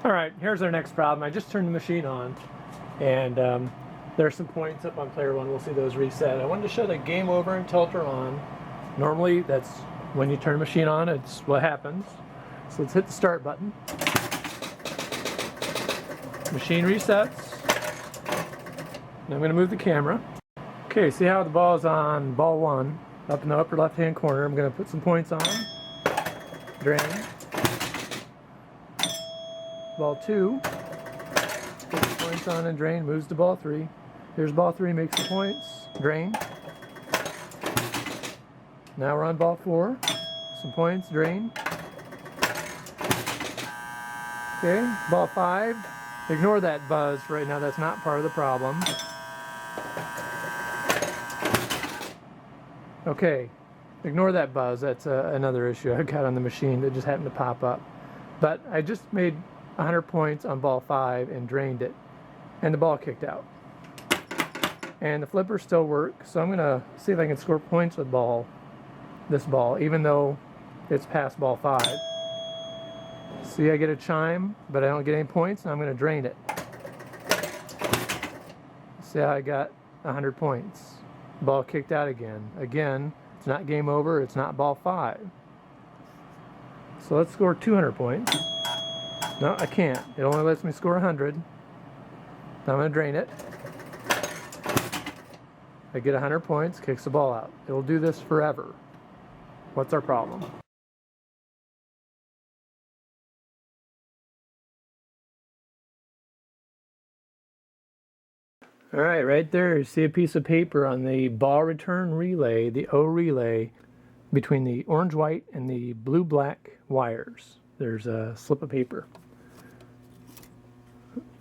Alright, here's our next problem. I just turned the machine on, and there's some points up on player 1. We'll see those reset. I wanted to show that game over and tilter on. Normally, that's when you turn the machine on, it's what happens. So let's hit the start button. Machine resets. Now I'm going to move the camera. Okay, see how the ball is on ball 1, up in the upper left-hand corner. I'm going to put some points on. Drain. Ball 2, put the points on and drain, moves to ball 3. Here's ball 3, makes the points, drain. Now we're on ball 4, some points, drain. Okay, ball 5, ignore that buzz right now, that's not part of the problem. Okay, ignore that buzz, that's another issue I got on the machine that just happened to pop up. But I just made 100 points on ball 5 and drained it, and the ball kicked out. And the flippers still work, so I'm going to see if I can score points with this ball, even though it's past ball 5. See, I get a chime, but I don't get any points, and I'm going to drain it. See how I got 100 points. Ball kicked out again. Again, it's not game over, it's not ball 5. So let's score 200 points. No, I can't. It only lets me score 100. Now I'm going to drain it. I get 100 points, kicks the ball out. It'll do this forever. What's our problem? Alright, right there you see a piece of paper on the ball return relay, the O relay, between the orange-white and the blue-black wires. There's a slip of paper.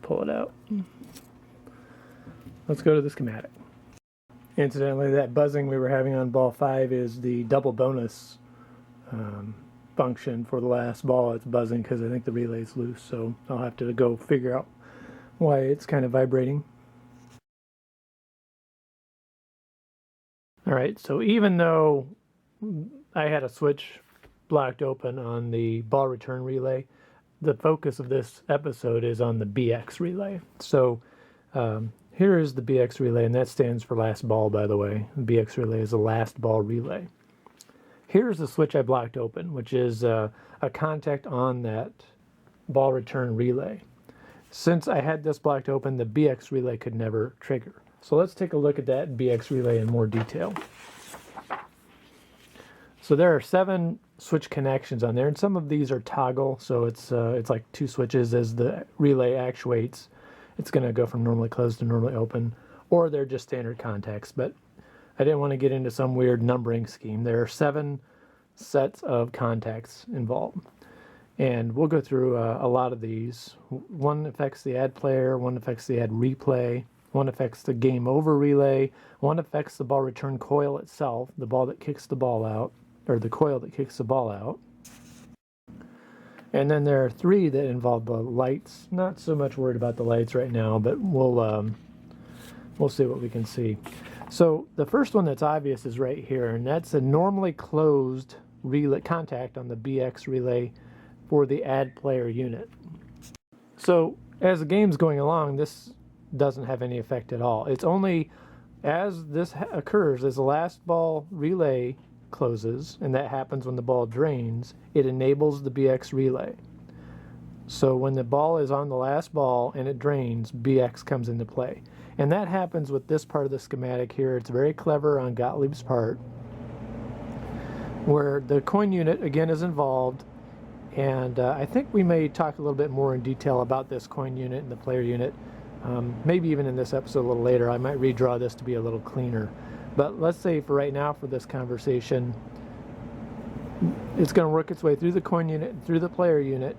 Pull it out. Let's go to the schematic. Incidentally, that buzzing we were having on ball 5 is the double bonus function for the last ball. It's buzzing because I think the relay's loose, so I'll have to go figure out why it's kind of vibrating. Alright, so even though I had a switch blocked open on the ball return relay, the focus of this episode is on the BX relay. So here is the BX relay, and that stands for last ball, by the way. The BX relay is the last ball relay. Here's the switch I blocked open, which is a contact on that ball return relay. Since I had this blocked open, the BX relay could never trigger. So let's take a look at that BX relay in more detail. So there are 7 switch connections on there, and some of these are toggle, so it's like 2 switches as the relay actuates. It's going to go from normally closed to normally open, or they're just standard contacts, but I didn't want to get into some weird numbering scheme. There are 7 sets of contacts involved, and we'll go through a lot of these. One affects the add player, one affects the add replay, one affects the game over relay, one affects the ball return coil itself, the ball that kicks the ball out, or the coil that kicks the ball out. And then there are 3 that involve the lights. Not so much worried about the lights right now, but we'll see what we can see. So the first one that's obvious is right here, and that's a normally closed relay contact on the BX relay for the add player unit. So as the game's going along, this doesn't have any effect at all. It's only as this occurs, as the last ball relay closes, and that happens when the ball drains, it enables the BX relay. So when the ball is on the last ball and it drains, BX comes into play. And that happens with this part of the schematic here. It's very clever on Gottlieb's part, where the coin unit again is involved, and I think we may talk a little bit more in detail about this coin unit and the player unit, maybe even in this episode a little later. I might redraw this to be a little cleaner. But let's say for right now, for this conversation, it's going to work its way through the coin unit, through the player unit,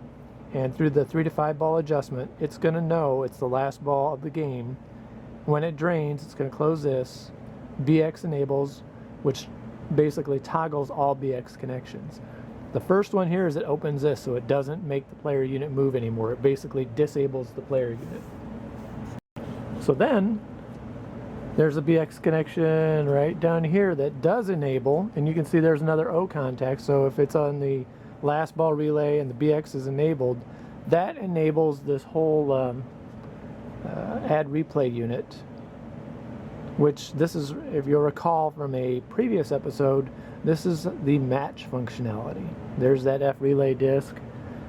and through the 3 to 5 ball adjustment. It's going to know it's the last ball of the game. When it drains, it's going to close this. BX enables, which basically toggles all BX connections. The first one here is it opens this, so it doesn't make the player unit move anymore. It basically disables the player unit. So then there's a BX connection right down here that does enable, and you can see there's another O contact. So if it's on the last ball relay and the BX is enabled, That enables this whole add replay unit, which this is, if you'll recall from a previous episode, this is the match functionality. There's that F relay disc,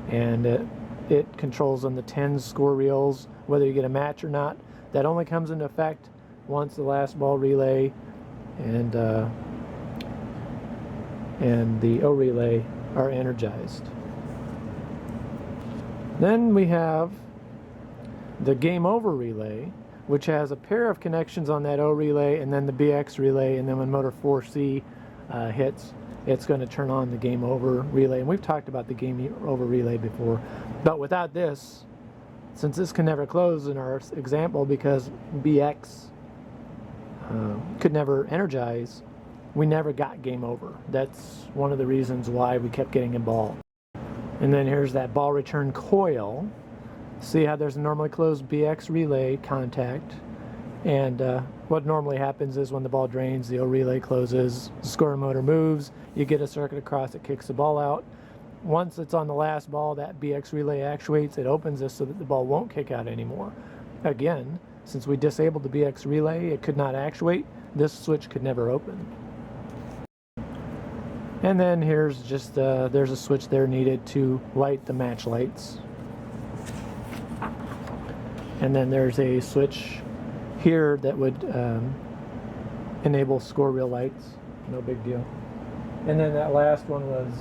and it controls on the 10 score reels whether you get a match or not. That only comes into effect once the last ball relay and the O relay are energized. Then we have the game over relay, which has a pair of connections on that O relay and then the BX relay, and then when motor 4C hits, it's going to turn on the game over relay. And we've talked about the game over relay before, but without this, since this can never close in our example because BX could never energize, we never got game over. That's one of the reasons why we kept getting involved. And then here's that ball return coil. See how there's a normally closed BX relay contact, and what normally happens is when the ball drains, the O relay closes, the scorer motor moves, you get a circuit across, it kicks the ball out. Once it's on the last ball, that BX relay actuates, it opens this so that the ball won't kick out anymore. Again, since we disabled the BX relay, it could not actuate, this switch could never open. And then here's just, there's a switch there needed to light the match lights. And then there's a switch here that would enable score reel lights, no big deal. And then that last one was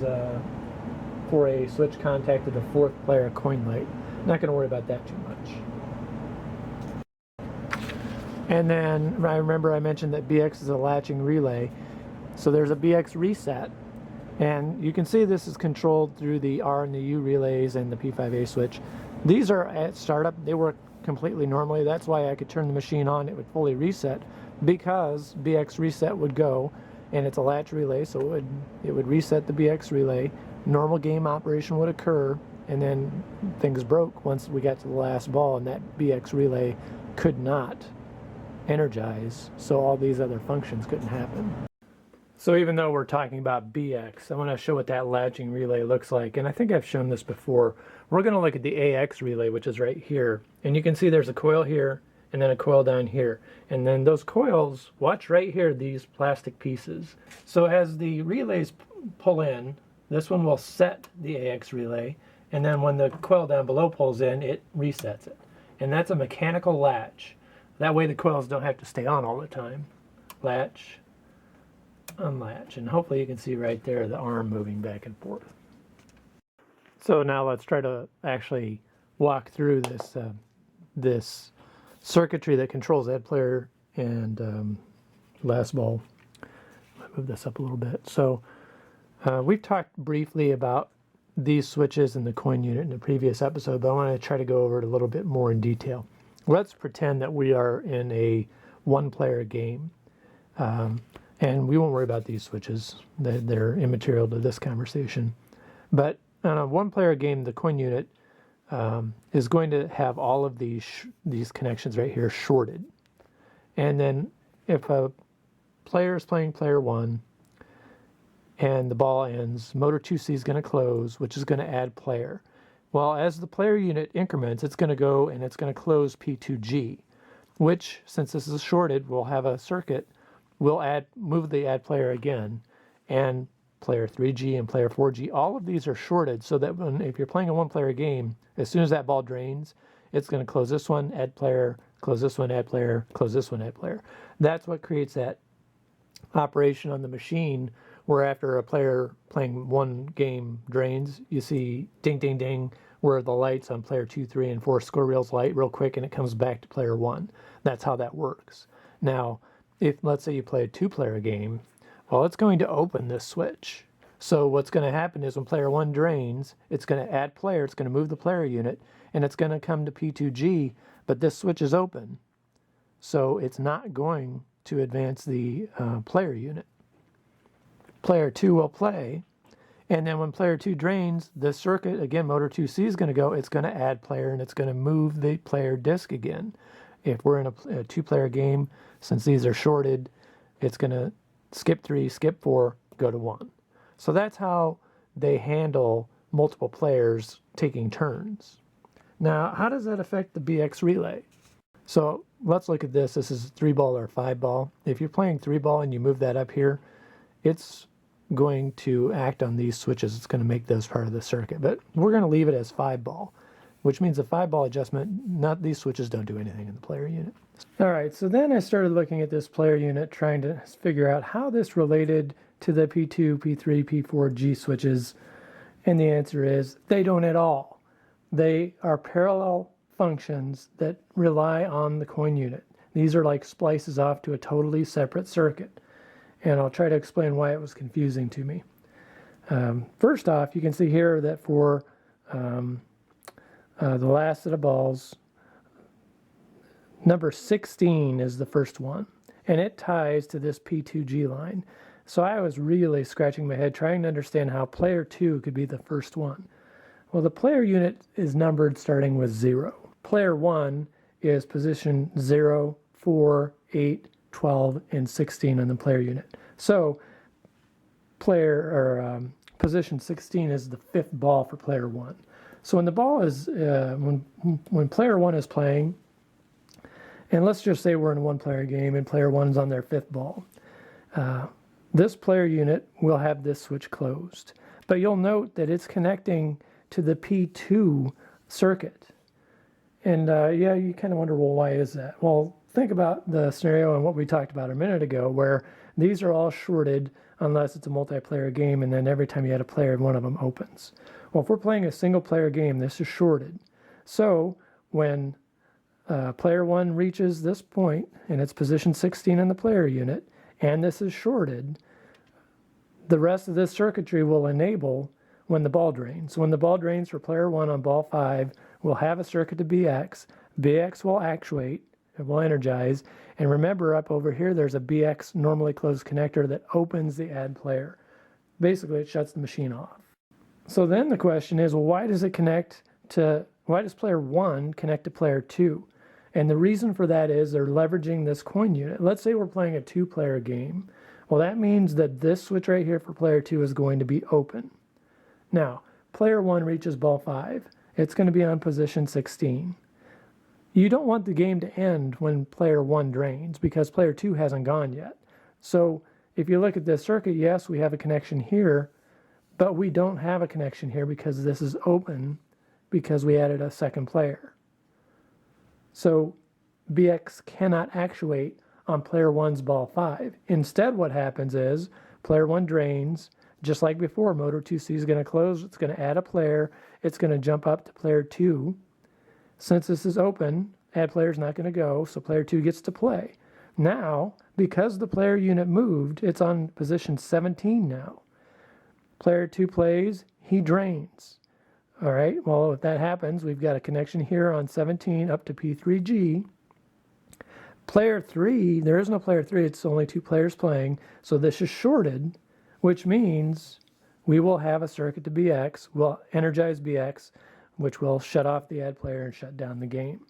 for a switch contact to the fourth player coin light. Not going to worry about that too much. And then I remember I mentioned that BX is a latching relay. So there's a BX reset. And you can see this is controlled through the R and the U relays and the P5A switch. These are at startup, they work completely normally. That's why I could turn the machine on, it would fully reset, because BX reset would go, and it's a latch relay, so it would reset the BX relay. Normal game operation would occur, and then things broke once we got to the last ball, and that BX relay could not energize, so all these other functions couldn't happen. So even though we're talking about BX, I want to show what that latching relay looks like. And I think I've shown this before. We're going to look at the AX relay, which is right here. And you can see there's a coil here and then a coil down here. And then those coils, watch right here, these plastic pieces. So as the relays pull in, this one will set the AX relay. And then when the coil down below pulls in, it resets it. And that's a mechanical latch. That way the coils don't have to stay on all the time. Latch, unlatch, and hopefully you can see right there the arm moving back and forth. So now let's try to actually walk through this this circuitry that controls that player and last ball. I'll move this up a little bit. So we've talked briefly about these switches and the coin unit in the previous episode, but I want to try to go over it a little bit more in detail. Let's pretend that we are in a one-player game. And we won't worry about these switches. They're immaterial to this conversation. But on a one-player game, the coin unit is going to have all of these connections right here shorted. And then if a player is playing player 1 and the ball ends, motor 2C is going to close, which is going to add player. Well, as the player unit increments, it's going to go and it's going to close P2G, which, since this is shorted, will have a circuit. We'll move the add player again, and player 3G and player 4G, all of these are shorted so that if you're playing a one-player game, as soon as that ball drains, it's going to close this one, add player, close this one, add player, close this one, add player. That's what creates that operation on the machine where after a player playing one game drains, you see ding, ding, ding, where the lights on player 2, 3, and 4 score reels light real quick and it comes back to player 1. That's how that works. Now, if let's say you play a two-player game, well, it's going to open this switch. So what's going to happen is when player 1 drains, it's going to add player, it's going to move the player unit, and it's going to come to P2G, but this switch is open. So it's not going to advance the player unit. Player 2 will play, and then when player 2 drains, the circuit, again, motor 2C is going to go, it's going to add player, and it's going to move the player disc again. If we're in a two-player game, since these are shorted, it's going to skip 3, skip 4, go to 1. So that's how they handle multiple players taking turns. Now, how does that affect the BX relay? So let's look at this. This is 3-ball or 5-ball. If you're playing 3-ball and you move that up here, it's going to act on these switches. It's going to make those part of the circuit. But we're going to leave it as 5-ball, which means the 5-ball adjustment, these switches don't do anything in the player unit. All right, so then I started looking at this player unit, trying to figure out how this related to the P2, P3, P4, G switches. And the answer is they don't at all. They are parallel functions that rely on the coin unit. These are like splices off to a totally separate circuit. And I'll try to explain why it was confusing to me. First off, you can see here that for the last set of balls, number 16 is the first one, and it ties to this P2G line. So I was really scratching my head trying to understand how player 2 could be the first one. Well, the player unit is numbered starting with 0. Player 1 is position 0, 4, 8, 12, and 16 on the player unit. So position 16 is the 5th ball for player 1. So when the ball is, when player 1 is playing, and let's just say we're in a one-player game and player 1's on their 5th ball, this player unit will have this switch closed. But you'll note that it's connecting to the P2 circuit. And yeah, you kind of wonder, well, why is that? Well, think about the scenario and what we talked about a minute ago, where these are all shorted unless it's a multiplayer game, and then every time you add a player, one of them opens. Well, if we're playing a single-player game, this is shorted. So when player 1 reaches this point, and it's position 16 in the player unit, and this is shorted, the rest of this circuitry will enable when the ball drains. So when the ball drains for player 1 on ball 5, we'll have a circuit to BX. BX will actuate, it will energize, and remember up over here there's a BX normally closed connector that opens the add player. Basically it shuts the machine off. So then the question is, well, why does player 1 connect to player 2? And the reason for that is they're leveraging this coin unit. Let's say we're playing a 2-player game. Well, that means that this switch right here for player 2 is going to be open. Now, player 1 reaches ball 5. It's going to be on position 16. You don't want the game to end when player 1 drains because player 2 hasn't gone yet. So if you look at this circuit, yes, we have a connection here, but we don't have a connection here because this is open because we added a second player. So BX cannot actuate on player 1's ball 5. Instead, what happens is player 1 drains, just like before. Motor 2C is going to close, it's going to add a player, it's going to jump up to player 2. Since this is open, add player is not going to go, so player 2 gets to play. Now, because the player unit moved, it's on position 17 now. Player 2 plays, he drains. All right, well, if that happens, we've got a connection here on 17 up to P3G. Player 3, there is no player 3, it's only 2 players playing, so this is shorted, which means we will have a circuit to BX, we'll energize BX, which will shut off the add player and shut down the game.